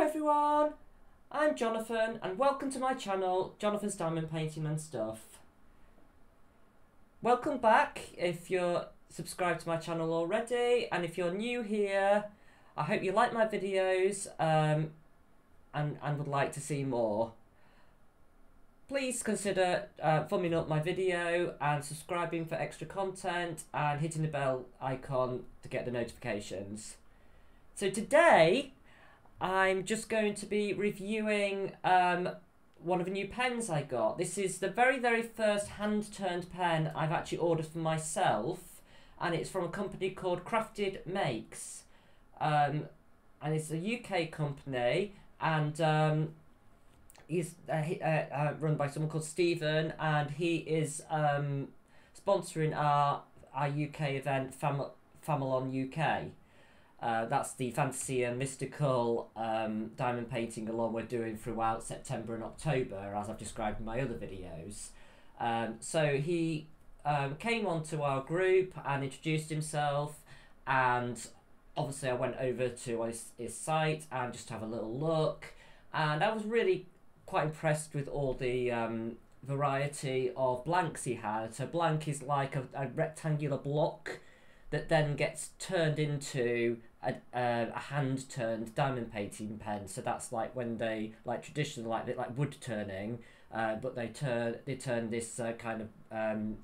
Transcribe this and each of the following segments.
everyone, I'm Jonathan and welcome to my channel, Jonathan's Diamond Painting and Stuff. Welcome back if you're subscribed to my channel already, and if you're new here, I hope you like my videos and would like to see more. Please consider thumbing up my video and subscribing for extra content and hitting the bell icon to get the notifications. So today I'm just going to be reviewing one of the new pens I got. This is the very first hand-turned pen I've actually ordered for myself, and it's from a company called Crafted Makes, and it's a UK company, and he's run by someone called Stephen, and he is sponsoring our UK event, Familon UK. That's the fantasy and mystical diamond painting along we're doing throughout September and October, as I've described in my other videos. So he came onto our group and introduced himself, and obviously I went over to his site and just to have a little look, and I was really quite impressed with all the variety of blanks he had. So blank is like a rectangular block that then gets turned into a hand-turned diamond painting pen. So that's like when they traditionally like wood turning, but they turn this kind of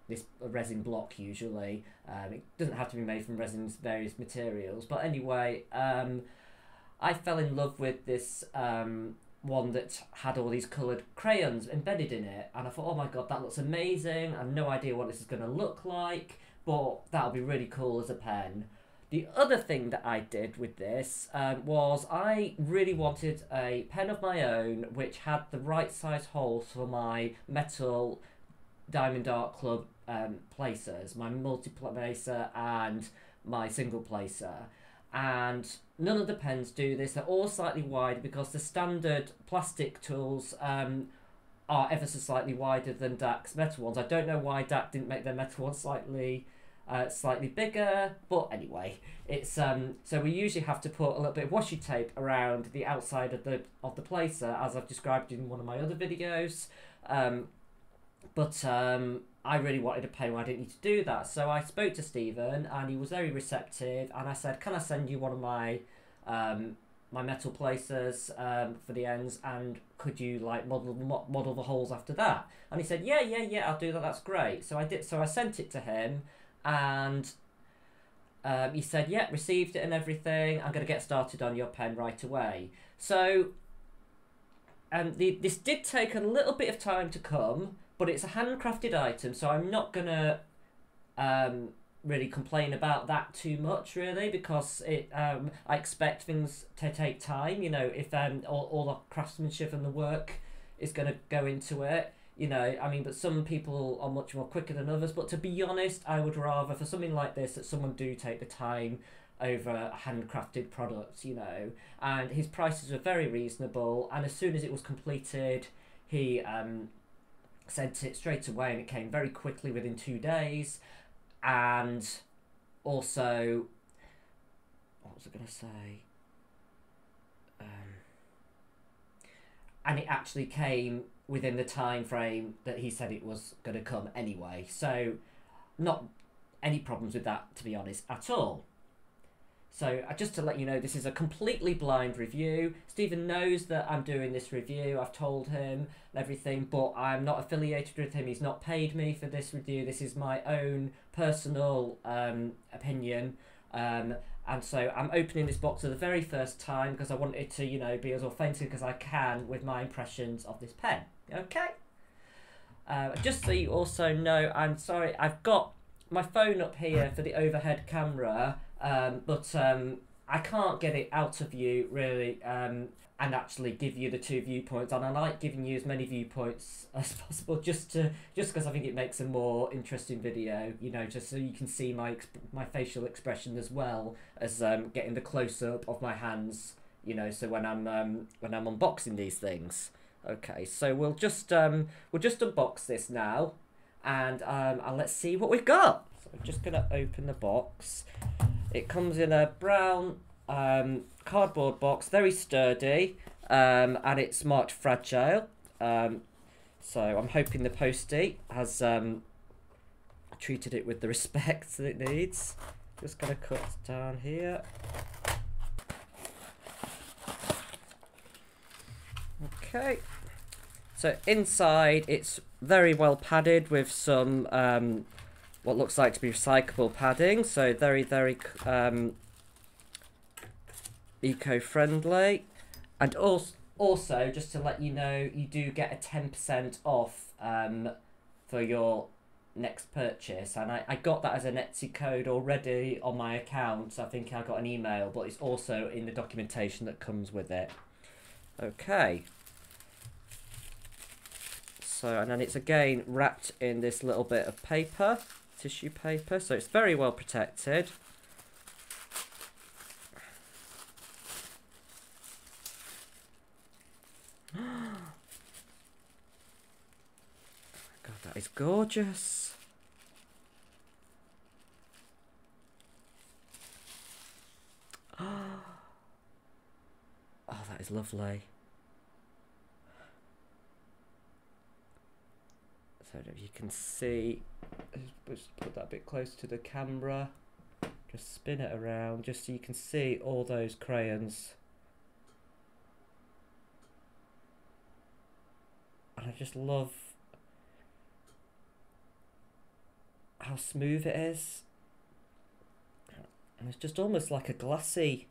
this resin block usually. It doesn't have to be made from resin's various materials, but anyway, I fell in love with this one that had all these coloured crayons embedded in it, and I thought, oh my god, that looks amazing. I have no idea what this is going to look like, but that'll be really cool as a pen. The other thing that I did with this was I really wanted a pen of my own which had the right size holes for my metal Diamond Art Club placers, my multi-placer and my single placer. And none of the pens do this. They're all slightly wide because the standard plastic tools are ever so slightly wider than DAC's metal ones. I don't know why DAC didn't make their metal ones slightly bigger, but anyway, it's so we usually have to put a little bit of washi tape around the outside of the placer, as I've described in one of my other videos. But I really wanted a pen where I didn't need to do that, so I spoke to Stephen and he was very receptive, and I said, can I send you one of my my metal placers for the ends, and could you like model the holes after that? And he said, yeah, I'll do that, that's great. So I did. So I sent it to him, and he said, yeah, received it and everything, I'm going to get started on your pen right away. So this did take a little bit of time to come, but it's a handcrafted item, so I'm not going to really complain about that too much, really, because I expect things to take time. You know, if all the craftsmanship and the work is going to go into it, you know, I mean, but some people are much more quicker than others. But to be honest, I would rather for something like this that someone do take the time over a handcrafted product, you know. And his prices were very reasonable, and as soon as it was completed, he sent it straight away, and it came very quickly within 2 days. And also, what was I going to say? And it actually came within the time frame that he said it was going to come anyway. So not any problems with that, to be honest, at all. So just to let you know, this is a completely blind review. Stephen knows that I'm doing this review. I've told him everything, but I'm not affiliated with him. He's not paid me for this review. This is my own personal opinion. And so I'm opening this box for the very first time because I want it to, you know, be as authentic as I can with my impressions of this pen. Okay? Just so you also know, I'm sorry, I've got my phone up here for the overhead camera, but I can't get it out of view really, and actually give you the two viewpoints, and I like giving you as many viewpoints as possible just because I think it makes a more interesting video, you know, just so you can see my facial expression as well as getting the close-up of my hands, you know, so when I'm unboxing these things. Okay, so we'll just unbox this now, and let's see what we've got. So I'm just gonna open the box. It comes in a brown cardboard box, very sturdy, and it's marked fragile. So I'm hoping the postie has treated it with the respect that it needs. Just gonna cut down here. Okay. So inside it's very well padded with some what looks like to be recyclable padding. So very, very eco-friendly. And also, just to let you know, you do get a 10% off for your next purchase. And I got that as an Etsy code already on my account. I think I got an email, but it's also in the documentation that comes with it. Okay. So, and then it's again wrapped in this little bit of paper, tissue paper. So it's very well protected. God, that is gorgeous. Oh, that is lovely. So if you can see, let's put that a bit close to the camera. Just spin it around, just so you can see all those crayons. And I just love how smooth it is. And it's just almost like a glassy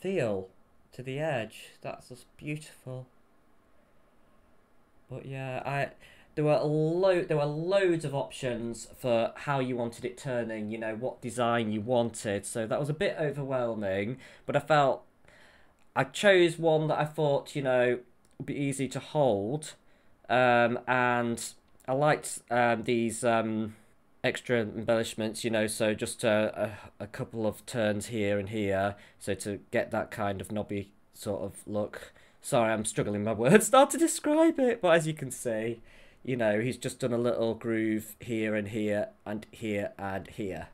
feel to the edge. That's just beautiful. But yeah, there were loads of options for how you wanted it turning, you know, what design you wanted. So that was a bit overwhelming, but I felt I chose one that I thought, you know, would be easy to hold. And I liked these extra embellishments, you know, so just a couple of turns here and here, so to get that kind of knobby sort of look. Sorry, I'm struggling my words now to describe it, but as you can see, you know, he's just done a little groove here and here and here and here,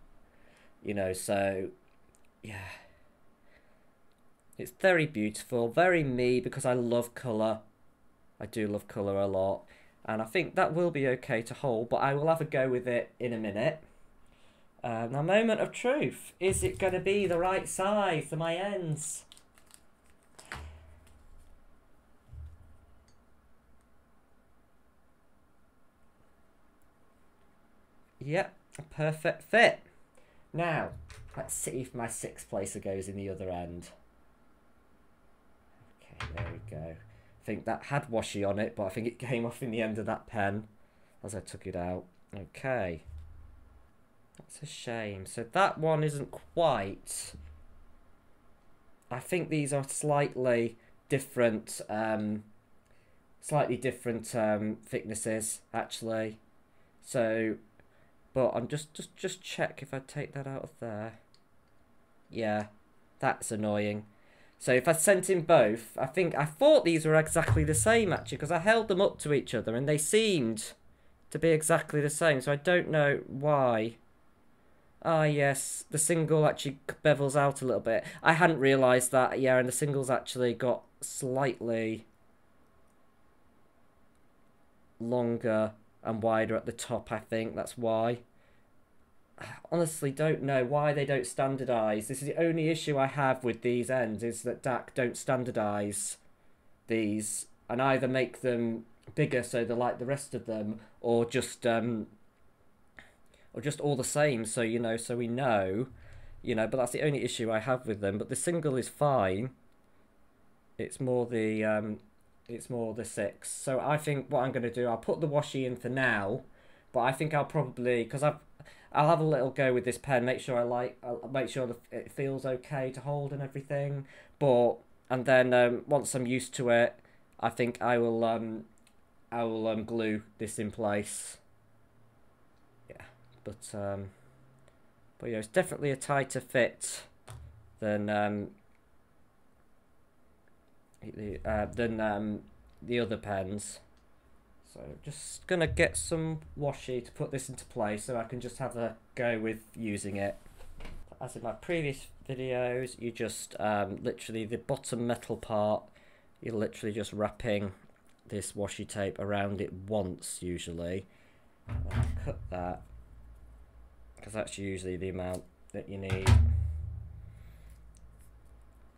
you know, so yeah, it's very beautiful, very me, because I love colour. I do love colour a lot. And I think that will be okay to hold, but I will have a go with it in a minute. Now, moment of truth. Is it going to be the right size for my ends? Yep, a perfect fit. Now, let's see if my 6 placer goes in the other end. Okay, there we go. I think that had washi on it, but I think it came off in the end of that pen as I took it out. Okay. That's a shame. So that one isn't quite... I think these are slightly different thicknesses, actually. So, but I'm just check if I take that out of there. Yeah, that's annoying. So if I sent in both, I thought these were exactly the same, actually, because I held them up to each other and they seemed to be exactly the same. So I don't know why. Ah, yes, the single actually bevels out a little bit. I hadn't realised that, yeah, and the single's actually got slightly longer and wider at the top, I think. That's why. Honestly don't know why they don't standardise. This is the only issue I have with these ends, is that DAC don't standardise these and either make them bigger so they're like the rest of them, or just all the same, so you know, so we know, you know, but that's the only issue I have with them. But the single is fine. It's more the 6. So I think what I'm going to do, I'll put the washi in for now, but I think I'll probably, because I'll have a little go with this pen, make sure I'll make sure that it feels okay to hold and everything. But and then once I'm used to it, I think I will glue this in place. Yeah, but yeah, it's definitely a tighter fit than the other pens. So just gonna get some washi to put this into place so I can just have a go with using it. as in my previous videos, you just literally the bottom metal part, you're literally just wrapping this washi tape around it once usually. I'll cut that because that's usually the amount that you need,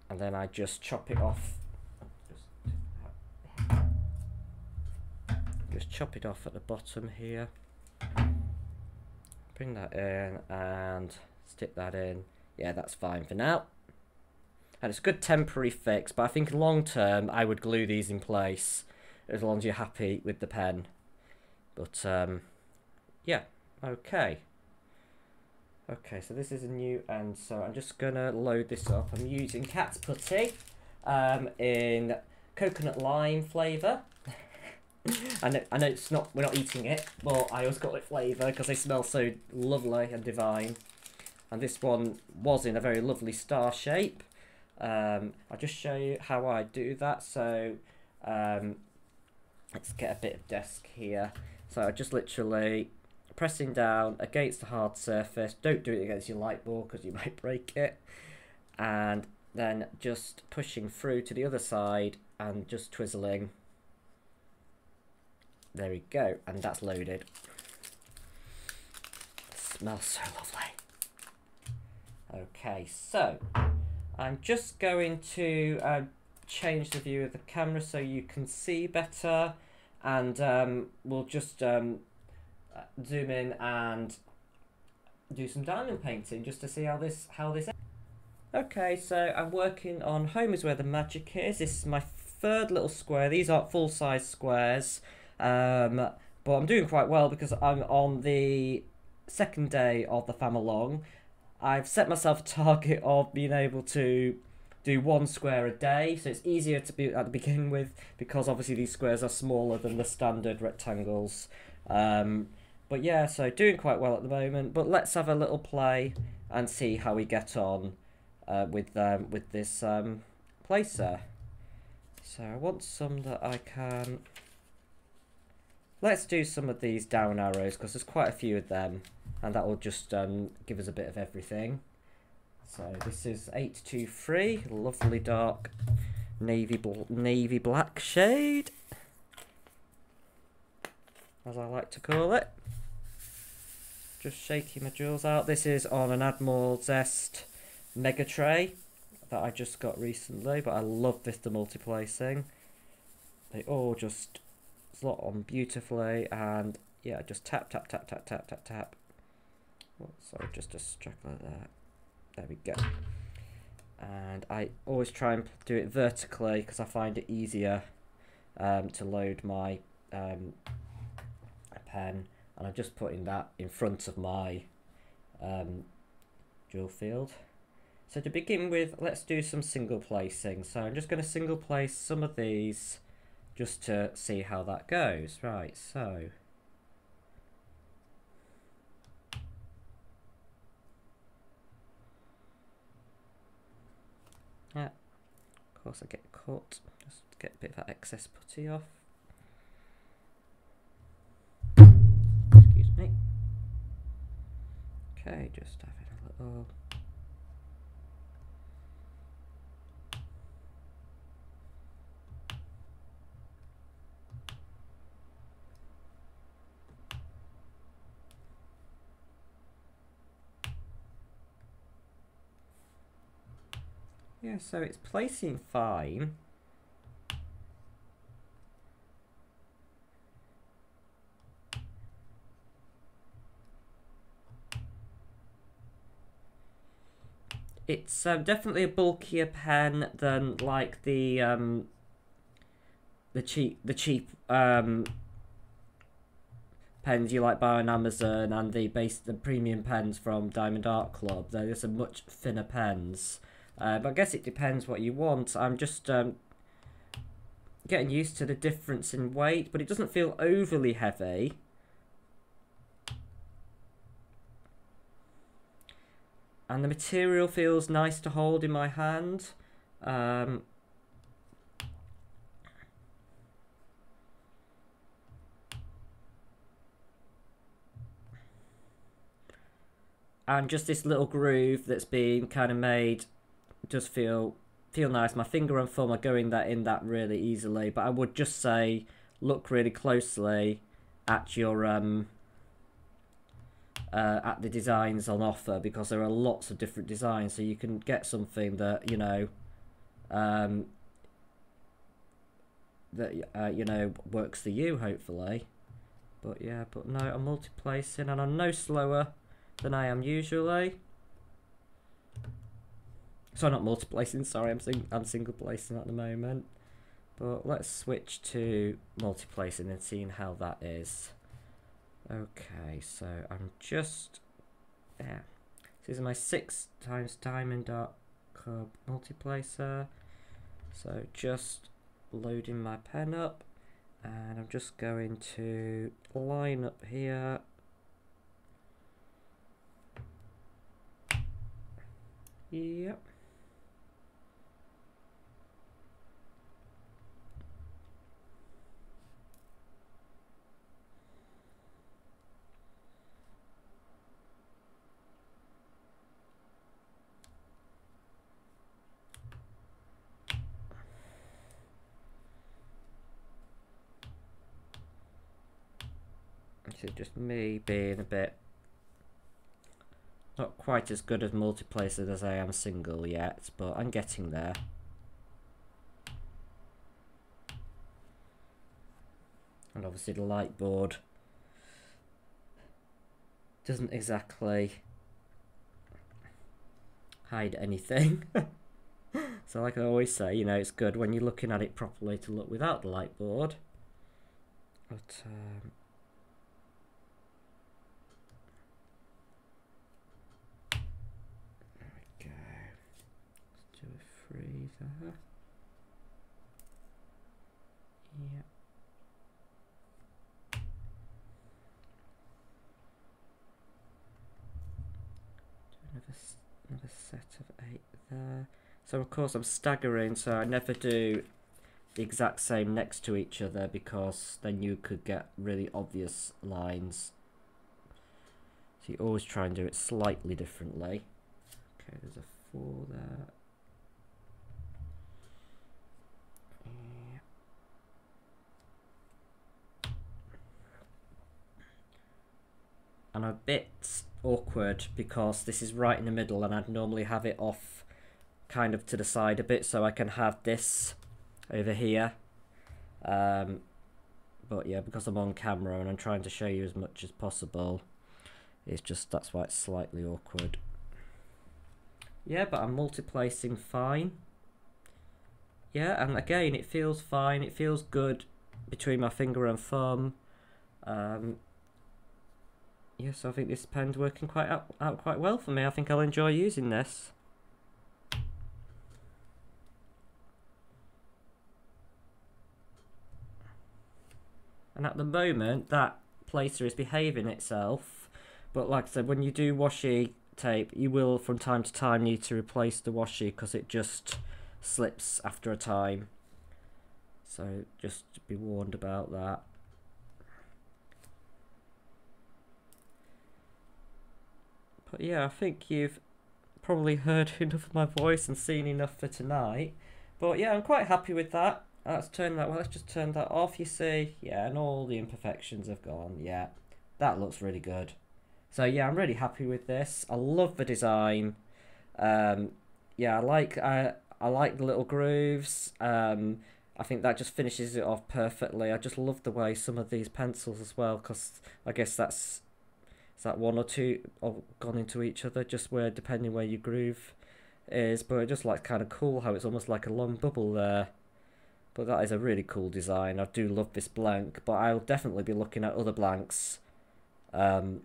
and then I just chop it off. Just chop it off at the bottom here. Bring that in and stick that in. Yeah, that's fine for now. And it's a good temporary fix, but I think long term I would glue these in place as long as you're happy with the pen. But yeah, okay. Okay, so this is a new end, so I'm just gonna load this up. I'm using Cat's Putty in coconut lime flavour. I know it's not, we're not eating it, but I always got it flavour because they smell so lovely and divine. And this one was in a very lovely star shape. I'll just show you how I do that. So let's get a bit of desk here. So I just literally pressing down against the hard surface. Don't do it against your light bulb because you might break it. And then just pushing through to the other side and just twizzling. There we go, and that's loaded. It smells so lovely. Okay, so I'm just going to change the view of the camera so you can see better, and we'll just zoom in and do some diamond painting just to see how this Okay, so I'm working on Home is Where the Magic Is. This is my third little square. These aren't full-size squares. But I'm doing quite well because I'm on the second day of the fam along. I've set myself a target of being able to do one square a day, so it's easier to be at the beginning with because obviously these squares are smaller than the standard rectangles. But yeah, so doing quite well at the moment. But let's have a little play and see how we get on with this placer. So I want some that I can. Let's do some of these down arrows because there's quite a few of them, and that will just give us a bit of everything. So this is 823, lovely dark navy black shade, as I like to call it. Just shaking my jewels out. This is on an Admiral Zest Mega Tray that I just got recently, but I love this, the multi-placing. They all just slot on beautifully, and yeah, just tap tap tap tap tap tap tap. Oh, sorry, just a stroke like that. There we go. And I always try and do it vertically because I find it easier to load my pen, and I'm just putting that in front of my jewel field. So to begin with, let's do some single placing. So I'm just going to single place some of these just to see how that goes. Right, so yeah, of course I get caught. Just get a bit of that excess putty off. Excuse me. Okay, just having a little. Yeah, so it's placing fine. It's definitely a bulkier pen than like the cheap pens you like buy on Amazon and the premium pens from Diamond Art Club. They're just much thinner pens. But I guess it depends what you want. I'm just getting used to the difference in weight, but it doesn't feel overly heavy. And the material feels nice to hold in my hand. and just this little groove that's been kind of made does feel nice. My finger and thumb are going in that really easily, but I would just say look really closely at your at the designs on offer, because there are lots of different designs, so you can get something that you know works for you, hopefully. But yeah, but no, I'm multi-placing and I'm no slower than I am usually. So not multi-placing, sorry, I'm single placing at the moment. But let's switch to multi-placing and seeing how that is. Okay, so I'm just this is my 6 times diamond dark cub multiplacer. So just loading my pen up, and I'm just going to line up here. Yep. This is just me being a bit not quite as good as multiplacer as I am single yet, but I'm getting there. And obviously the light board doesn't exactly hide anything. So like I always say, you know, it's good when you're looking at it properly to look without the light board. But there we go. Let's do a 3 there. Yeah. Another set of 8 there. So of course I'm staggering, so I never do the exact same next to each other, because then you could get really obvious lines. So you always try and do it slightly differently. Okay, there's a 4 there. Yeah. And I'm a bit awkward because this is right in the middle, and I'd normally have it off kind of to the side a bit so I can have this over here. But yeah, because I'm on camera and I'm trying to show you as much as possible, it's just, that's why it's slightly awkward. Yeah, but I'm multi-placing fine. Yeah, and again, it feels fine. It feels good between my finger and thumb. Yeah, so I think this pen's working out quite well for me. I think I'll enjoy using this. And at the moment, that placer is behaving itself. But like I said, when you do washi tape, you will from time to time need to replace the washi because it just slips after a time. So just be warned about that. But yeah, I think you've probably heard enough of my voice and seen enough for tonight. But yeah, I'm quite happy with that. Let's just turn that off, you see. Yeah, and all the imperfections have gone. Yeah, that looks really good. So yeah, I'm really happy with this. I love the design. Yeah, I like the little grooves. I think that just finishes it off perfectly. I just love the way some of these pencils as well, because I guess is that 1 or 2 have gone into each other, just where depending where your groove is. But it just like kind of cool how it's almost like a long bubble there. But that is a really cool design. I do love this blank, but I'll definitely be looking at other blanks, you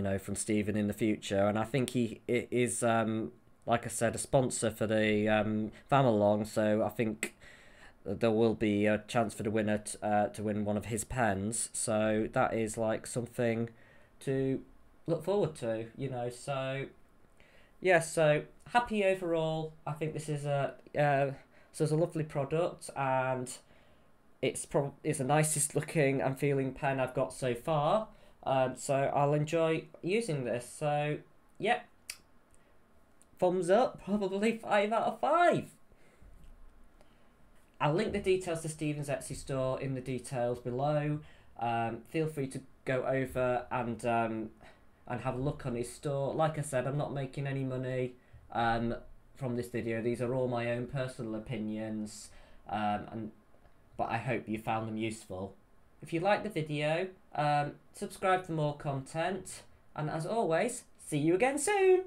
know, from Stephen in the future. And I think he is, like I said, a sponsor for the Familong, so I think there will be a chance for the winner to win one of his pens. So that is like something to look forward to, you know. So yeah, so happy overall. I think this is so it's a lovely product, and it's the nicest looking and feeling pen I've got so far. So I'll enjoy using this. So, yep, thumbs up, probably 5 out of 5. I'll link the details to Stephen's Etsy store in the details below. Feel free to go over and have a look on his store. Like I said, I'm not making any money from this video. These are all my own personal opinions, but I hope you found them useful. If you liked the video, subscribe for more content, and as always, see you again soon!